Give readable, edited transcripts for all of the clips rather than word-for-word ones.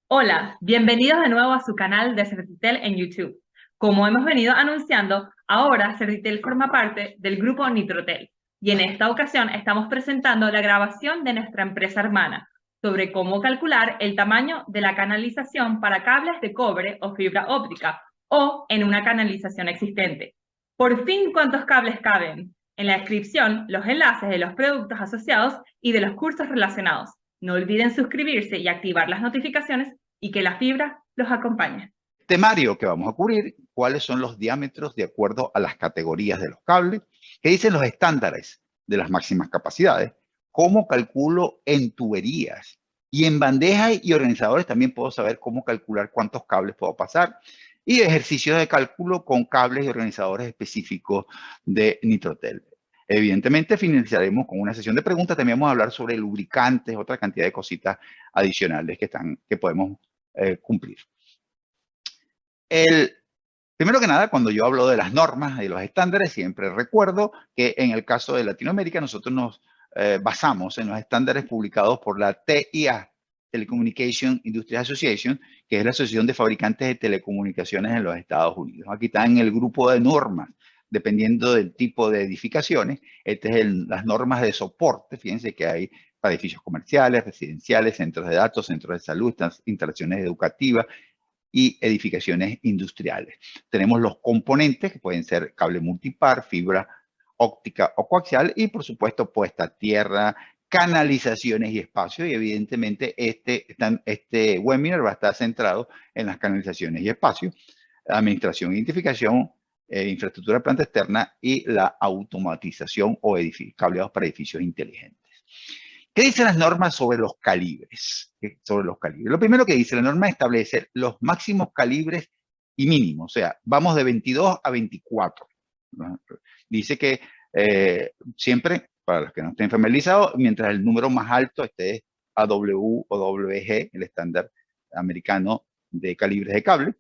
Hola, bienvenidos de nuevo a su canal de Certitel en YouTube. Como hemos venido anunciando, ahora Certitel forma parte del grupo Nitrotel y en esta ocasión estamos presentando la grabación de nuestra empresa hermana sobre cómo calcular el tamaño de la canalización para cables de cobre o fibra óptica o en una canalización existente. Por fin, ¿cuántos cables caben? En la descripción, los enlaces de los productos asociados y de los cursos relacionados. No olviden suscribirse y activar las notificaciones y que la fibra los acompañe. Temario que vamos a cubrir, cuáles son los diámetros de acuerdo a las categorías de los cables, qué dicen los estándares de las máximas capacidades, cómo calculo en tuberías y en bandejas y organizadores también puedo saber cómo calcular cuántos cables puedo pasar y ejercicios de cálculo con cables y organizadores específicos de Nitrotel. Evidentemente finalizaremos con una sesión de preguntas, también vamos a hablar sobre lubricantes, otra cantidad de cositas adicionales que podemos cumplir. Primero que nada, cuando yo hablo de las normas y los estándares, siempre recuerdo que en el caso de Latinoamérica nosotros nos basamos en los estándares publicados por la TIA, Telecommunication Industry Association, que es la Asociación de Fabricantes de Telecomunicaciones en los Estados Unidos. Aquí está en el grupo de normas, dependiendo del tipo de edificaciones. Estas es las normas de soporte, fíjense que hay para edificios comerciales, residenciales, centros de datos, centros de salud, instalaciones educativas, y edificaciones industriales. Tenemos los componentes que pueden ser cable multipar, fibra óptica o coaxial y por supuesto puesta a tierra, canalizaciones y espacio y evidentemente este webinar va a estar centrado en las canalizaciones y espacio, administración e identificación, infraestructura de planta externa y la automatización o cableados para edificios inteligentes. ¿Qué dicen las normas sobre los calibres? Sobre los calibres. Lo primero que dice la norma establece los máximos calibres y mínimos. O sea, vamos de 22 a 24. ¿No? Dice que siempre, para los que no estén familiarizados, mientras el número más alto esté AW o WG, el estándar americano de calibres de cable,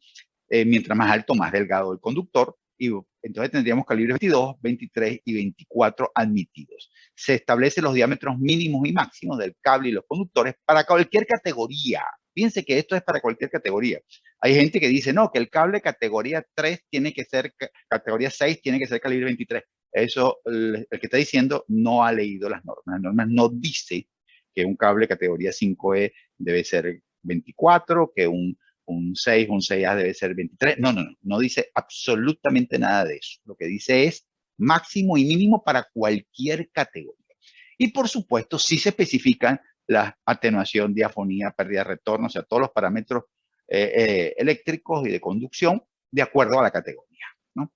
mientras más alto, más delgado el conductor, y entonces tendríamos calibres 22, 23 y 24 admitidos. Se establecen los diámetros mínimos y máximos del cable y los conductores para cualquier categoría. Fíjense que esto es para cualquier categoría. Hay gente que dice, no, que el cable categoría 3 tiene que ser, categoría 6 tiene que ser calibre 23. Eso, el que está diciendo no ha leído las normas. Las normas no dicen que un cable categoría 5E debe ser 24, que un 6, un 6A debe ser 23. No dice absolutamente nada de eso. Lo que dice es máximo y mínimo para cualquier categoría. Y por supuesto, sí se especifican la atenuación, diafonía, pérdida de retorno, o sea, todos los parámetros eléctricos y de conducción de acuerdo a la categoría, ¿no?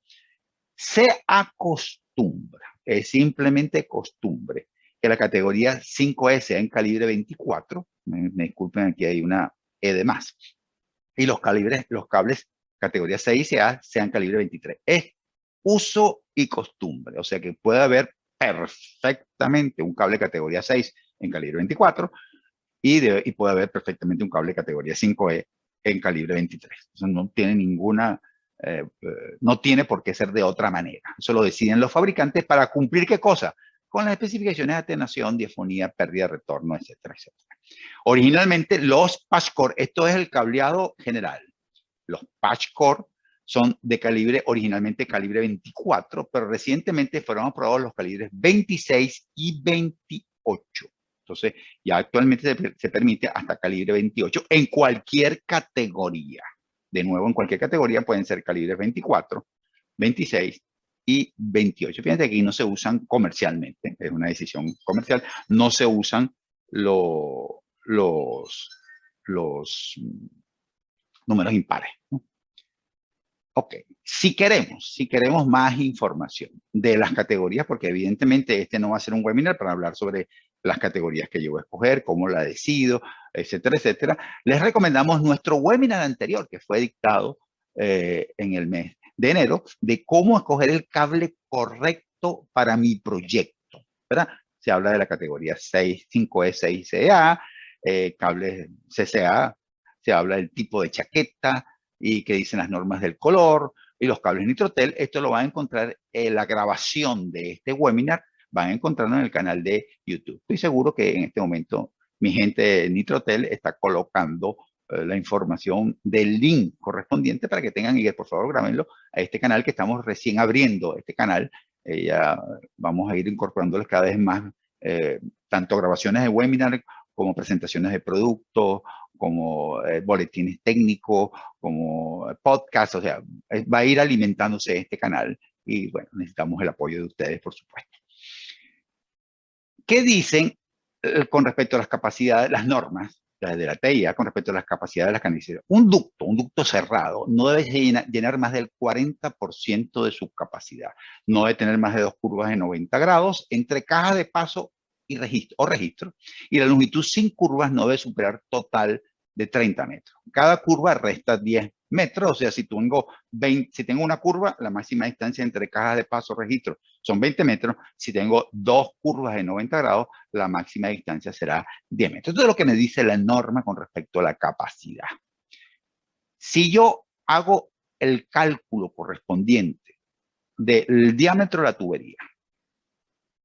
Se acostumbra, es simplemente costumbre, que la categoría 5E sea en calibre 24. Me disculpen, aquí hay una E de más y los cables categoría 6 y A sean calibre 23. Es uso y costumbre, o sea que puede haber perfectamente un cable categoría 6 en calibre 24 y puede haber perfectamente un cable categoría 5E en calibre 23. Eso no tiene no tiene por qué ser de otra manera. Eso lo deciden los fabricantes para cumplir ¿qué cosa? Con las especificaciones de atenuación, diafonía, pérdida de retorno, etcétera, etcétera. Originalmente los patchcore, esto es el cableado general. Los patchcore son de calibre, originalmente calibre 24, pero recientemente fueron aprobados los calibres 26 y 28. Entonces, ya actualmente se permite hasta calibre 28 en cualquier categoría. De nuevo, en cualquier categoría pueden ser calibres 24, 26 y 28. Fíjense que aquí no se usan comercialmente, es una decisión comercial, no se usan los números impares, ¿no? Ok, si queremos más información de las categorías, porque evidentemente este no va a ser un webinar para hablar sobre las categorías que yo voy a escoger, cómo la decido, etcétera, etcétera, les recomendamos nuestro webinar anterior que fue dictado en el mes de enero de cómo escoger el cable correcto para mi proyecto, ¿verdad? Se habla de la categoría 6, 5E, 6CA, cables CCA, se habla del tipo de chaqueta, y que dicen las normas del color y los cables Nitrotel. Esto lo van a encontrar en la grabación de este webinar, van a encontrarlo en el canal de YouTube. Estoy seguro que en este momento mi gente de Nitrotel está colocando la información del link correspondiente para que tengan, y por favor grábenlo a este canal que estamos recién abriendo, este canal. Ya vamos a ir incorporándoles cada vez más, tanto grabaciones de webinar como presentaciones de productos, como boletines técnicos, como podcasts, o sea, va a ir alimentándose este canal y bueno, necesitamos el apoyo de ustedes, por supuesto. ¿Qué dicen con respecto a las capacidades, las normas de la TIA con respecto a las capacidades de las canalizaciones? Un ducto cerrado no debe llenar más del 40% de su capacidad. No debe tener más de 2 curvas de 90 grados entre caja de paso y registro. Y la longitud sin curvas no debe superar total de 30 metros. Cada curva resta 10 metros, o sea, si tengo una curva, la máxima distancia entre cajas de paso y registro son 20 metros. Si tengo 2 curvas de 90 grados, la máxima distancia será 10 metros. Esto es lo que me dice la norma con respecto a la capacidad. Si yo hago el cálculo correspondiente del diámetro de la tubería,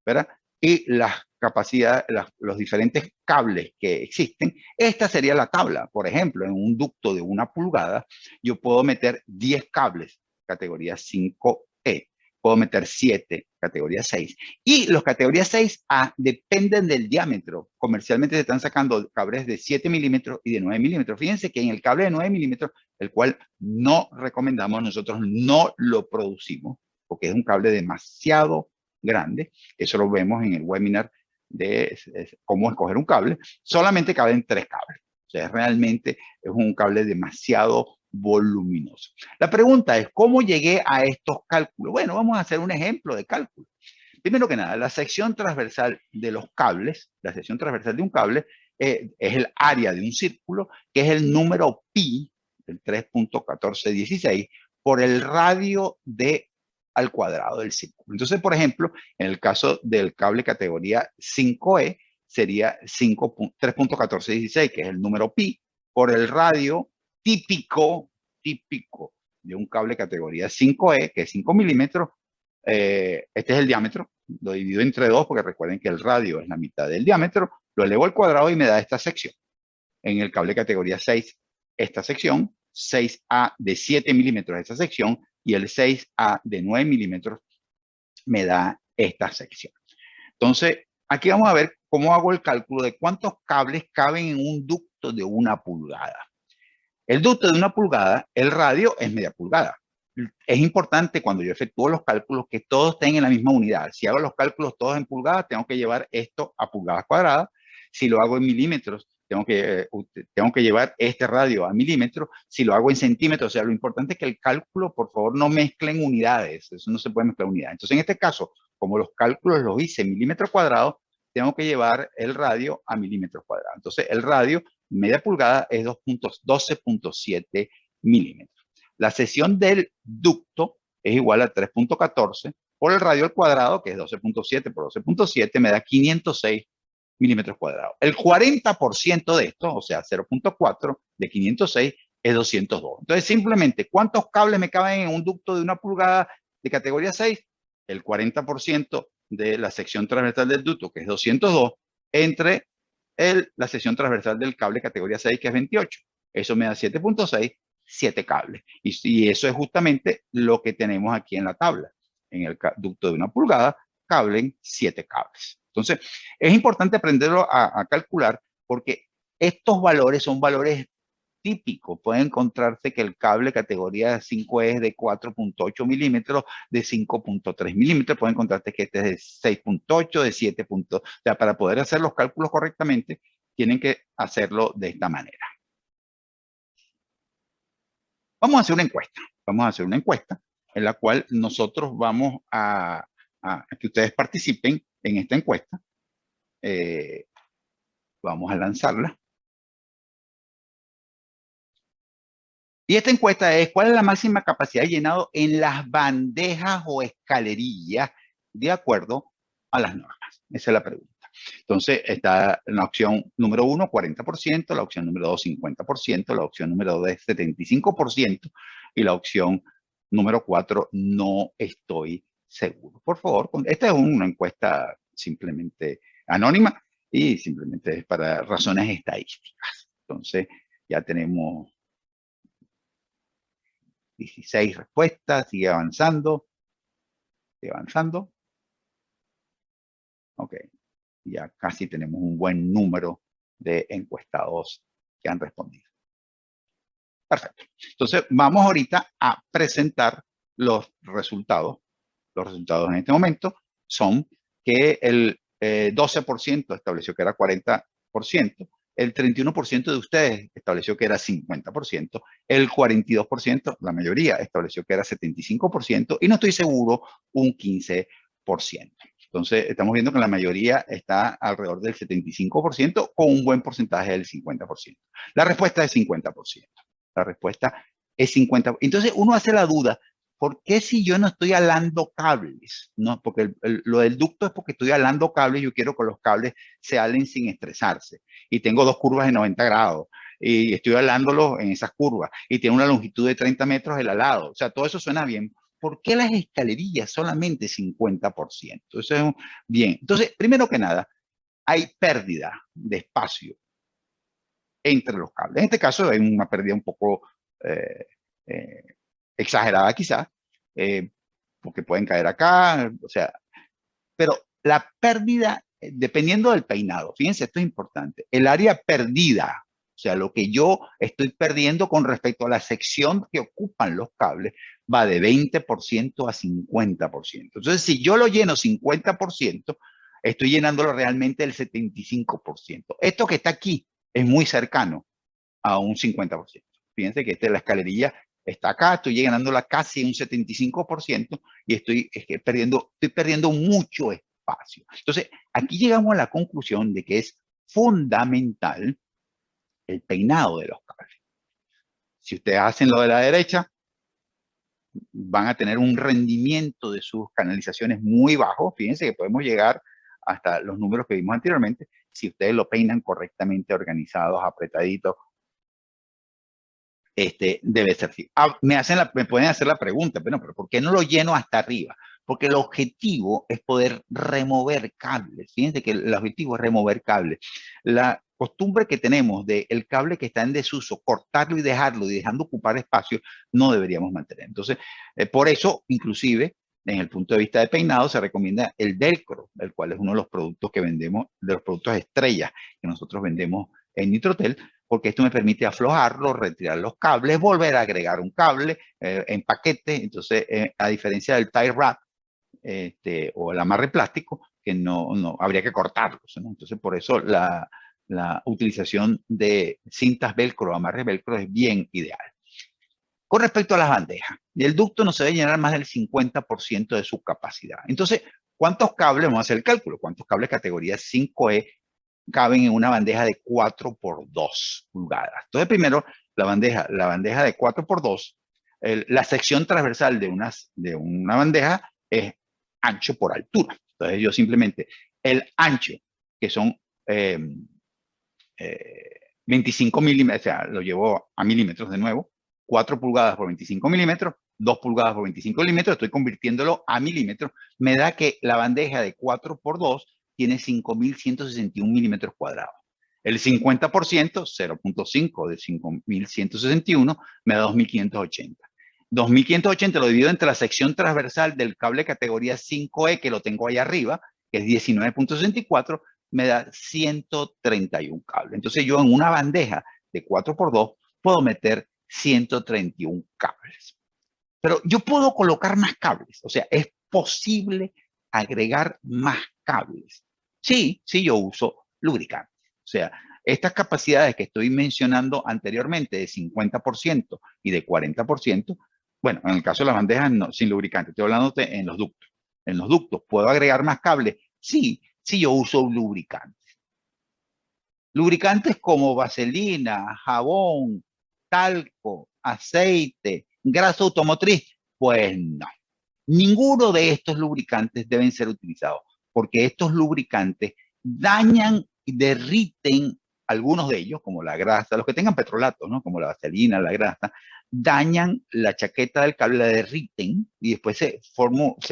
¿verdad? Y las capacidades, los diferentes cables que existen, esta sería la tabla. Por ejemplo, en un ducto de 1 pulgada, yo puedo meter 10 cables, categoría 5E. Puedo meter 7, categoría 6. Y los categorías 6A dependen del diámetro. Comercialmente se están sacando cables de 7 milímetros y de 9 milímetros. Fíjense que en el cable de 9 milímetros, el cual no recomendamos, nosotros no lo producimos, porque es un cable demasiado grande. Eso lo vemos en el webinar de cómo escoger un cable. Solamente caben 3 cables. O sea, realmente es un cable demasiado voluminoso. La pregunta es, ¿cómo llegué a estos cálculos? Bueno, vamos a hacer un ejemplo de cálculo. Primero que nada, la sección transversal de los cables, la sección transversal de un cable, es el área de un círculo, que es el número pi, el 3.1416, por el radio al cuadrado del círculo. Entonces, por ejemplo, en el caso del cable categoría 5E, sería 3.1416, que es el número pi, por el radio típico de un cable categoría 5E, que es 5 milímetros. Este es el diámetro, lo divido entre 2 porque recuerden que el radio es la mitad del diámetro, lo elevo al cuadrado y me da esta sección. En el cable categoría 6, esta sección, 6A de 7 milímetros esta sección, y el 6A de 9 milímetros me da esta sección. Entonces, aquí vamos a ver cómo hago el cálculo de cuántos cables caben en un ducto de 1 pulgada. El ducto de 1 pulgada, el radio es media pulgada. Es importante cuando yo efectúo los cálculos que todos estén en la misma unidad. Si hago los cálculos todos en pulgadas, tengo que llevar esto a pulgadas cuadradas. Si lo hago en milímetros, tengo que llevar este radio a milímetros. Si lo hago en centímetros, o sea, lo importante es que el cálculo, por favor, no mezclen unidades. Eso no se puede mezclar unidades. Entonces, en este caso, como los cálculos los hice en milímetros cuadrados, tengo que llevar el radio a milímetros cuadrados. Entonces, el radio media pulgada es 12.7 milímetros. La sección del ducto es igual a 3.14 por el radio al cuadrado, que es 12.7 por 12.7, me da 506 milímetros cuadrados. El 40% de esto, o sea, 0.4 de 506, es 202. Entonces, simplemente, ¿cuántos cables me caben en un ducto de 1 pulgada de categoría 6? El 40% de la sección transversal del ducto, que es 202, entre la sección transversal del cable categoría 6, que es 28. Eso me da 7.6, 7 cables. Y eso es justamente lo que tenemos aquí en la tabla. En el ducto de 1 pulgada, caben 7 cables. Entonces, es importante aprenderlo a calcular porque estos valores son valores típicos. Puede encontrarse que el cable categoría 5 es de 4.8 milímetros, de 5.3 milímetros. Puede encontrarse que este es de 6.8, de 7. O sea, para poder hacer los cálculos correctamente, tienen que hacerlo de esta manera. Vamos a hacer una encuesta. Vamos a hacer una encuesta en la cual nosotros vamos a que ustedes participen en esta encuesta. Vamos a lanzarla. Y esta encuesta es, ¿cuál es la máxima capacidad de llenado en las bandejas o escalerillas de acuerdo a las normas? Esa es la pregunta. Entonces, está la opción número 1, 40%, la opción número 2, 50%, la opción número 2, 75%, y la opción número 4, no estoy seguro. Por favor, esta es una encuesta simplemente anónima y simplemente es para razones estadísticas. Entonces, Ya tenemos 16 respuestas, sigue avanzando. Sigue avanzando. Ok, ya casi tenemos un buen número de encuestados que han respondido. Perfecto. Entonces, vamos ahorita a presentar los resultados. Los resultados en este momento son que el 12% estableció que era 40%, el 31% de ustedes estableció que era 50%, el 42%, la mayoría, estableció que era 75%, y no estoy seguro, un 15%. Entonces, estamos viendo que la mayoría está alrededor del 75%, con un buen porcentaje del 50%. La respuesta es 50%. La respuesta es 50%. Entonces, uno hace la duda, ¿por qué si yo no estoy alando cables? ¿No? Porque lo del ducto es porque estoy alando cables, yo quiero que los cables se alen sin estresarse. Y tengo dos curvas de 90 grados y estoy alándolos en esas curvas y tiene una longitud de 30 metros el alado. O sea, todo eso suena bien. ¿Por qué las escalerillas solamente 50%? Eso es bien. Entonces, primero que nada, hay pérdida de espacio entre los cables. En este caso hay una pérdida un poco exagerada quizás, porque pueden caer acá, o sea, pero la pérdida, dependiendo del peinado, fíjense, esto es importante, el área perdida, o sea, lo que yo estoy perdiendo con respecto a la sección que ocupan los cables, va de 20% a 50%. Entonces, si yo lo lleno 50%, estoy llenándolo realmente el 75%. Esto que está aquí es muy cercano a un 50%. Fíjense que la escalerilla está acá, estoy llenándola casi un 75% y estoy perdiendo mucho espacio. Entonces, aquí llegamos a la conclusión de que es fundamental el peinado de los cables. Si ustedes hacen lo de la derecha, van a tener un rendimiento de sus canalizaciones muy bajo. Fíjense que podemos llegar hasta los números que vimos anteriormente si ustedes lo peinan correctamente, organizados, apretaditos. Debe ser así. Me pueden hacer la pregunta, pero ¿por qué no lo lleno hasta arriba? Porque el objetivo es poder remover cables. Fíjense que el objetivo es remover cables. La costumbre que tenemos del cable que está en desuso, cortarlo y dejando ocupar espacio, no deberíamos mantener. Entonces, por eso, inclusive, en el punto de vista de peinado, se recomienda el velcro, el cual es uno de los productos que vendemos, de los productos estrellas que nosotros vendemos en Nitrotel, porque esto me permite aflojarlo, retirar los cables, volver a agregar un cable en paquete. Entonces, a diferencia del tie wrap o el amarre plástico, que no habría que cortarlos, ¿no? Entonces, por eso la utilización de cintas velcro, amarres velcro es bien ideal. Con respecto a las bandejas, el ducto no se debe llenar más del 50% de su capacidad. Entonces, ¿cuántos cables? Vamos a hacer el cálculo. ¿Cuántos cables categoría 5E caben en una bandeja de 4 por 2 pulgadas? Entonces, primero, la bandeja de 4 por 2, la sección transversal de una bandeja es ancho por altura. Entonces, yo simplemente, el ancho, que son 25 milímetros, o sea, lo llevo a milímetros de nuevo, 4 pulgadas por 25 milímetros, 2 pulgadas por 25 milímetros, estoy convirtiéndolo a milímetros, me da que la bandeja de 4 por 2 tiene 5.161 milímetros cuadrados. El 50%, 0.5 de 5.161, me da 2.580. 2.580 lo divido entre la sección transversal del cable categoría 5E, que lo tengo ahí arriba, que es 19.64, me da 131 cables. Entonces yo en una bandeja de 4 por 2 puedo meter 131 cables. Pero yo puedo colocar más cables. O sea, es posible agregar más cables. Sí, yo uso lubricante. O sea, estas capacidades que estoy mencionando anteriormente de 50% y de 40%, bueno, en el caso de las bandejas no, sin lubricante. Estoy hablando en los ductos. En los ductos, ¿puedo agregar más cables? Sí, yo uso lubricantes. Lubricantes como vaselina, jabón, talco, aceite, grasa automotriz. Pues no. Ninguno de estos lubricantes deben ser utilizados porque estos lubricantes dañan y derriten algunos de ellos, como la grasa, los que tengan petrolatos, ¿no? Como la vaselina, la grasa, dañan la chaqueta del cable, la derriten y después se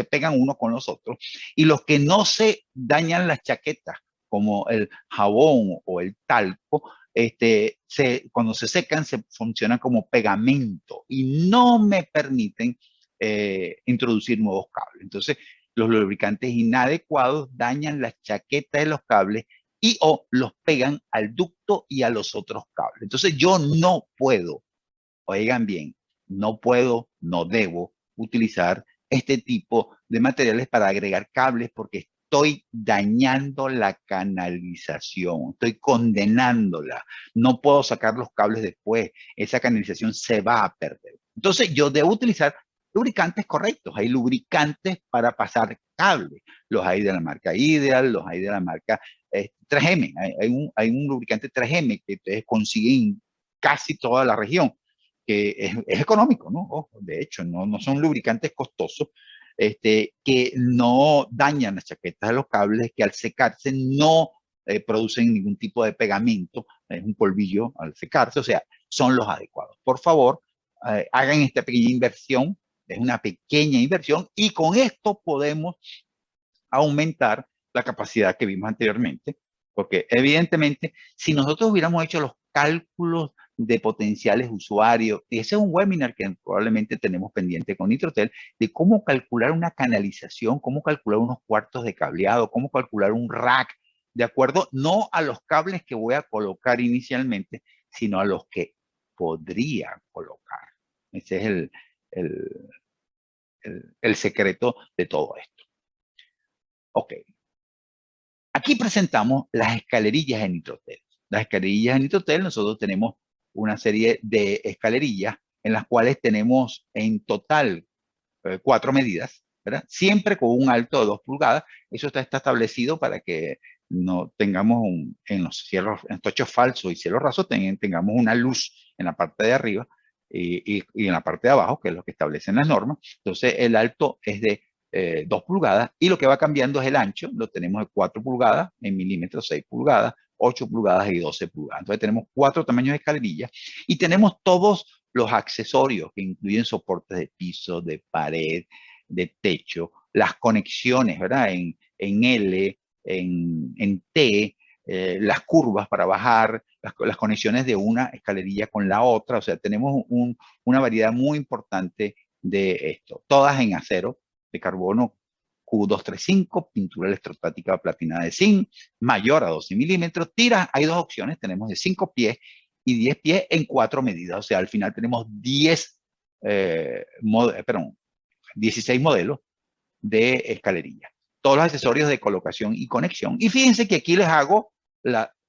pegan uno con los otros. Y los que no se dañan las chaquetas, como el jabón o el talco, cuando se secan, se funcionan como pegamento y no me permiten introducir nuevos cables. Entonces, los lubricantes inadecuados dañan las chaquetas de los cables y o los pegan al ducto y a los otros cables. Entonces, yo no puedo, oigan bien, no puedo, no debo utilizar este tipo de materiales para agregar cables porque estoy dañando la canalización, estoy condenándola. No puedo sacar los cables después, esa canalización se va a perder. Entonces yo debo utilizar lubricantes correctos. Hay lubricantes para pasar cables. Los hay de la marca Ideal, los hay de la marca 3M. Hay un lubricante 3M que ustedes consiguen en casi toda la región que es económico, ¿no? Ojo, de hecho, no son lubricantes costosos, que no dañan las chaquetas de los cables, que al secarse no producen ningún tipo de pegamento, es un polvillo al secarse, o sea, son los adecuados. Por favor, hagan esta pequeña inversión, es una pequeña inversión, y con esto podemos aumentar la capacidad que vimos anteriormente, porque evidentemente, si nosotros hubiéramos hecho los cálculos de potenciales usuarios, y ese es un webinar que probablemente tenemos pendiente con Nitrotel, de cómo calcular una canalización, cómo calcular unos cuartos de cableado, cómo calcular un rack, de acuerdo no a los cables que voy a colocar inicialmente, sino a los que podría colocar. Ese es el secreto de todo esto. Ok. Aquí presentamos las escalerillas de Nitrotel. Las escalerillas de Nitrotel, nosotros tenemos una serie de escalerillas en las cuales tenemos en total 4 medidas, ¿verdad? Siempre con un alto de 2 pulgadas. Eso está establecido para que no tengamos en los cielos, en techos falsos y cielos rasos, tengamos una luz en la parte de arriba y en la parte de abajo, que es lo que establecen las normas. Entonces, el alto es de 2 pulgadas y lo que va cambiando es el ancho. Lo tenemos de 4 pulgadas en milímetros, 6 pulgadas, 8 pulgadas y 12 pulgadas. Entonces, tenemos 4 tamaños de escalerillas y tenemos todos los accesorios que incluyen soportes de piso, de pared, de techo, las conexiones, ¿verdad? En L, en T, las curvas para bajar, las conexiones de una escalerilla con la otra. O sea, tenemos una variedad muy importante de esto. Todas en acero de carbono Q235, pintura electrostática platinada de zinc, mayor a 12 milímetros. Tiras, hay dos opciones, tenemos de 5 pies y 10 pies en 4 medidas. O sea, al final tenemos 16 modelos de escalerilla. Todos los accesorios de colocación y conexión. Y fíjense que aquí les hago,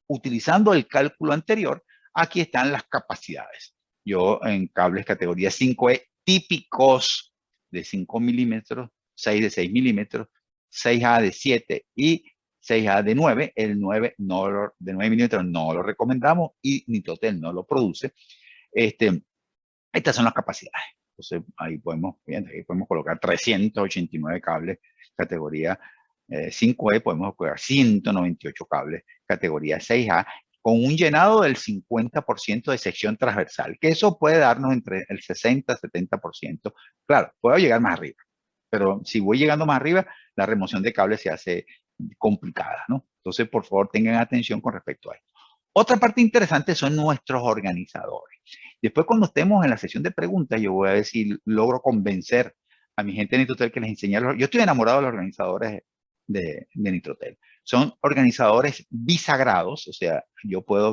utilizando el cálculo anterior, aquí están las capacidades. Yo en cables categoría 5E típicos de 5 milímetros, 6 de 6 milímetros, 6A de 7 y 6A de 9. El 9 de 9 milímetros no lo recomendamos y Nitrotel no lo produce. Estas son las capacidades. Entonces, ahí podemos colocar 389 cables, categoría 5E, podemos colocar 198 cables, categoría 6A, con un llenado del 50% de sección transversal, que eso puede darnos entre el 60 y 70%. Claro, puedo llegar más arriba, pero si voy llegando más arriba, la remoción de cables se hace complicada, ¿no? Entonces, por favor, tengan atención con respecto a esto. Otra parte interesante son nuestros organizadores. Después, cuando estemos en la sesión de preguntas, yo voy a ver si logro convencer a mi gente de Nitrotel que les enseñe. Yo estoy enamorado de los organizadores de Nitrotel. Son organizadores bisagrados, o sea,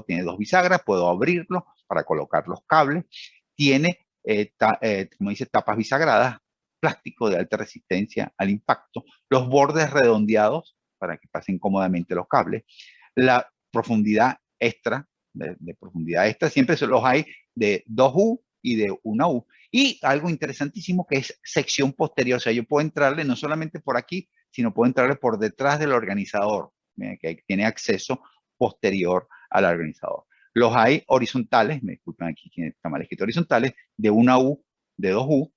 tiene 2 bisagras, puedo abrirlo para colocar los cables. Tiene, como dice, tapas bisagradas, plástico de alta resistencia al impacto, los bordes redondeados para que pasen cómodamente los cables, la profundidad extra, de profundidad extra, siempre se los hay de 2U y de 1U. Y algo interesantísimo que es sección posterior, o sea, yo puedo entrarle no solamente por aquí, sino puedo entrarle por detrás del organizador, que tiene acceso posterior al organizador. Los hay horizontales, me disculpan aquí, está mal escrito, horizontales, de 1U, de 2U,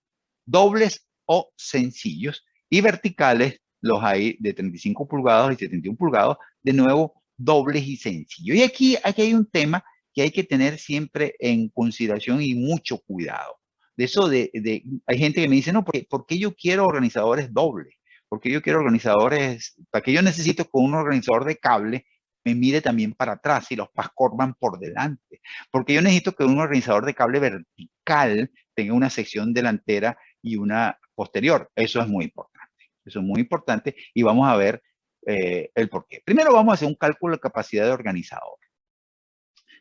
dobles o sencillos, y verticales los hay de 35 pulgadas y 71 pulgadas, de nuevo, dobles y sencillos. Y aquí hay un tema que hay que tener siempre en consideración y mucho cuidado. De eso hay gente que me dice, no, ¿por qué yo quiero organizadores dobles? ¿Por qué yo quiero organizadores? ¿Para qué yo necesito con un organizador de cable me mide también para atrás y los pascor van por delante. Porque yo necesito que un organizador de cable vertical tenga una sección delantera y una posterior. Eso es muy importante. Eso es muy importante y vamos a ver el por qué. Primero vamos a hacer un cálculo de capacidad de organizador.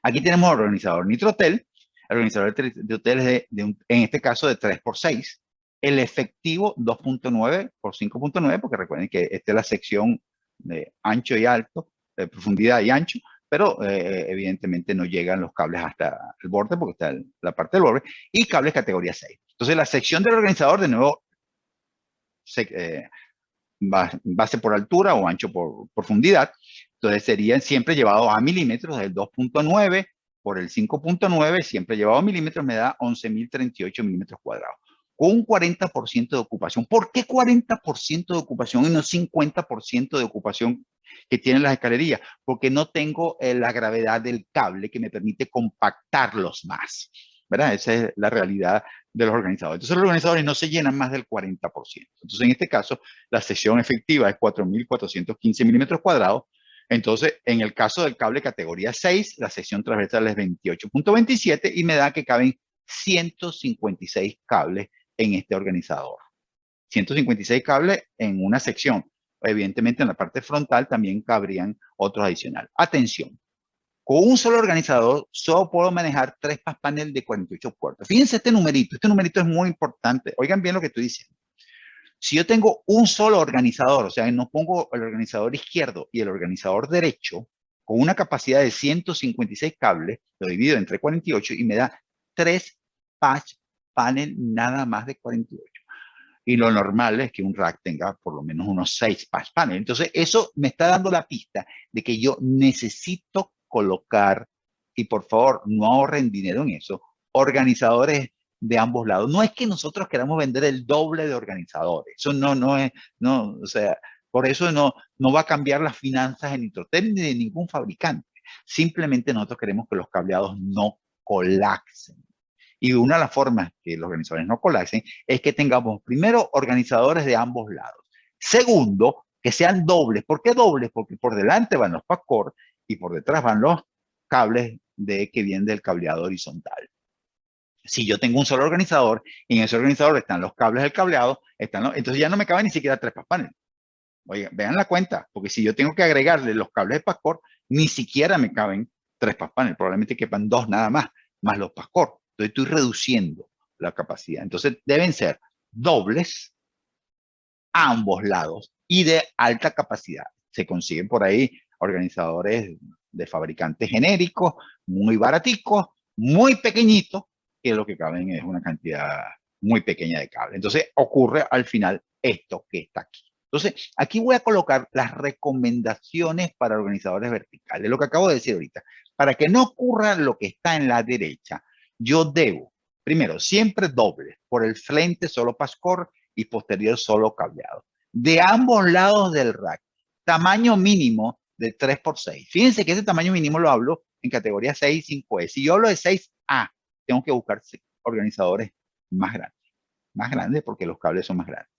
Aquí tenemos el organizador Nitrotel. El organizador de Nitrotel es en este caso de 3x6. El efectivo 2.9 por 5.9, porque recuerden que esta es la sección de ancho y alto, de profundidad y ancho, pero evidentemente no llegan los cables hasta el borde, porque está la parte del borde, y cables categoría 6. Entonces la sección del organizador, de nuevo, base por altura o ancho por profundidad. Entonces serían siempre llevados a milímetros, del 2.9 por el 5.9, siempre llevado a milímetros, me da 11.038 milímetros cuadrados. Con un 40% de ocupación. ¿Por qué 40% de ocupación y no 50% de ocupación que tienen las escalerillas? Porque no tengo la gravedad del cable que me permite compactarlos más, ¿verdad? Esa es la realidad de los organizadores. Entonces los organizadores no se llenan más del 40%. Entonces en este caso la sección efectiva es 4.415 milímetros cuadrados. Entonces en el caso del cable categoría 6, la sección transversal es 28.27 y me da que caben 156 cables en este organizador. 156 cables en una sección. Evidentemente en la parte frontal también cabrían otros adicionales. Atención. Con un solo organizador solo puedo manejar 3 pas panel de 48 puertos. Fíjense este numerito es muy importante. Oigan bien lo que estoy diciendo. Si yo tengo un solo organizador, o sea, no pongo el organizador izquierdo y el organizador derecho, con una capacidad de 156 cables, lo divido entre 48 y me da 3 patch panel nada más de 48. Y lo normal es que un rack tenga por lo menos unos 6 patch panel. Entonces, eso me está dando la pista de que yo necesito colocar, y por favor, no ahorren dinero en eso, organizadores de ambos lados. No es que nosotros queramos vender el doble de organizadores. Eso no es, no, o sea, por eso no va a cambiar las finanzas en Nitrotel ni de ningún fabricante. Simplemente nosotros queremos que los cableados no colapsen. Y una de las formas que los organizadores no colapsen es que tengamos, primero, organizadores de ambos lados. Segundo, que sean dobles. ¿Por qué dobles? Porque por delante van los pascor y por detrás van los cables que vienen del cableado horizontal. Si yo tengo un solo organizador, y en ese organizador están los cables del cableado, entonces ya no me caben ni siquiera 3 paneles. Oigan, vean la cuenta, porque si yo tengo que agregarle los cables de pascor, ni siquiera me caben 3 paneles, probablemente quepan 2 nada más los pascor. Entonces estoy reduciendo la capacidad. Entonces deben ser dobles a ambos lados y de alta capacidad. Se consiguen por ahí organizadores de fabricantes genéricos, muy baraticos, muy pequeñitos, que lo que caben es una cantidad muy pequeña de cable. Entonces ocurre al final esto que está aquí. Entonces, aquí voy a colocar las recomendaciones para organizadores verticales, lo que acabo de decir ahorita. Para que no ocurra lo que está en la derecha, yo debo, primero, siempre doble, por el frente solo pascor y posterior solo cableado. De ambos lados del rack, tamaño mínimo de 3x6. Fíjense que ese tamaño mínimo lo hablo en categoría 6 y 5E. Si yo hablo de 6A, tengo que buscar organizadores más grandes porque los cables son más grandes.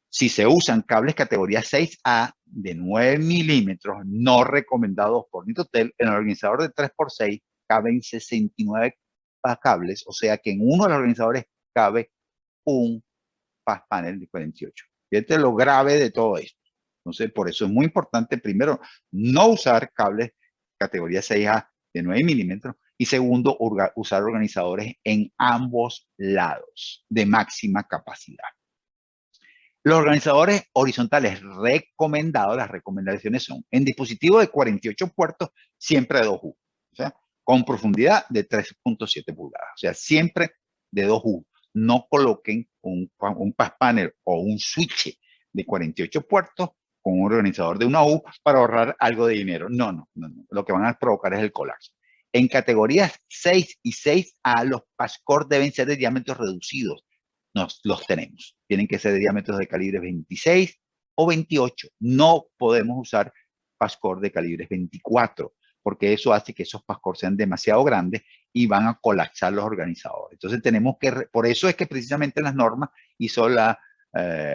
Si se usan cables categoría 6A de 9 milímetros, no recomendados por Nitrotel, en el organizador de 3x6 caben 69 cables, o sea que en uno de los organizadores cabe un panel de 48. Fíjate lo grave de todo esto. Entonces, por eso es muy importante, primero, no usar cables categoría 6A de 9 milímetros y segundo, usar organizadores en ambos lados de máxima capacidad. Los organizadores horizontales recomendados, las recomendaciones son en dispositivos de 48 puertos, siempre de 2U, o sea, con profundidad de 3.7 pulgadas, o sea, siempre de 2U. No coloquen un pas panel o un switch de 48 puertos con un organizador de 1U para ahorrar algo de dinero. No. Lo que van a provocar es el colapso. En categorías 6 y 6A, los pascor deben ser de diámetros reducidos. Los tenemos. Tienen que ser de diámetros de calibre 26 o 28. No podemos usar pascor de calibres 24, porque eso hace que esos pascor sean demasiado grandes y van a colapsar los organizadores. Entonces tenemos que, por eso es que precisamente las normas hizo la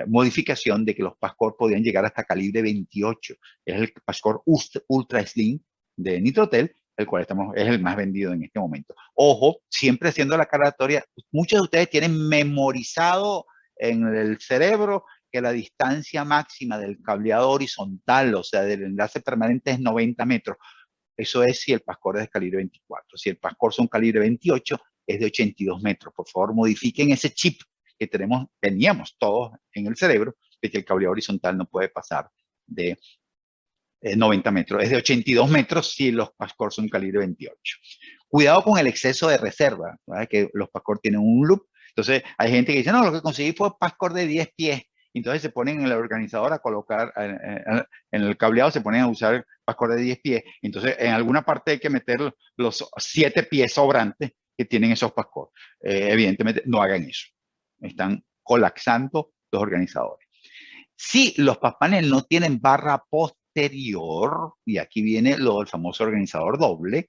modificación de que los Pascore podían llegar hasta calibre 28. Es el Pascore Ultra Slim de Nitrotel, el cual es el más vendido en este momento. Ojo, siempre haciendo la aclaratoria, muchos de ustedes tienen memorizado en el cerebro que la distancia máxima del cableado horizontal, o sea, del enlace permanente, es 90 metros. Eso es si el Pascore es de calibre 24. Si el Pascore son calibre 28, es de 82 metros. Por favor, modifiquen ese chip que teníamos todos en el cerebro, de que el cableado horizontal no puede pasar de 90 metros. Es de 82 metros si los Pascore son calibre 28. Cuidado con el exceso de reserva, ¿verdad? Que los Pascore tienen un loop. Entonces, hay gente que dice, no, lo que conseguí fue Pascore de 10 pies. Entonces se ponen en el organizador a colocar, en el cableado se ponen a usar Pascore de 10 pies. Entonces, en alguna parte hay que meter los 7 pies sobrantes que tienen esos Pascore. Evidentemente, no hagan eso. Están colapsando los organizadores. Si los paspanes no tienen barra posterior, y aquí viene lo del famoso organizador doble,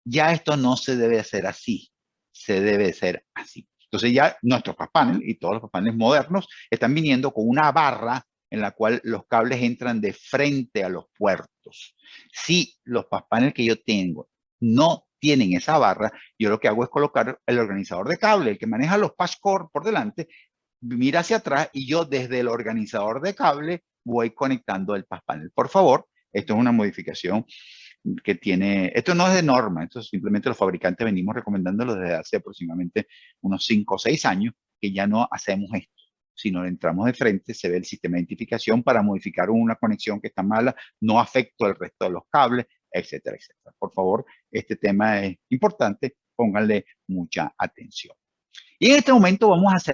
ya esto no se debe hacer así, se debe hacer así. Entonces ya nuestros paspanes y todos los paspanes modernos están viniendo con una barra en la cual los cables entran de frente a los puertos. Si los paspanes que yo tengo no tienen esa barra, yo lo que hago es colocar el organizador de cable, el que maneja los Pascore por delante, mira hacia atrás y yo desde el organizador de cable voy conectando el paspanel. Por favor, esto es una modificación que tiene, esto no es de norma, esto simplemente los fabricantes venimos recomendándolo desde hace aproximadamente unos 5 o 6 años, que ya no hacemos esto. Si nos entramos de frente, se ve el sistema de identificación para modificar una conexión que está mala, no afecto el resto de los cables, etcétera, etcétera. Por favor, este tema es importante, pónganle mucha atención. Y en este momento vamos a hacer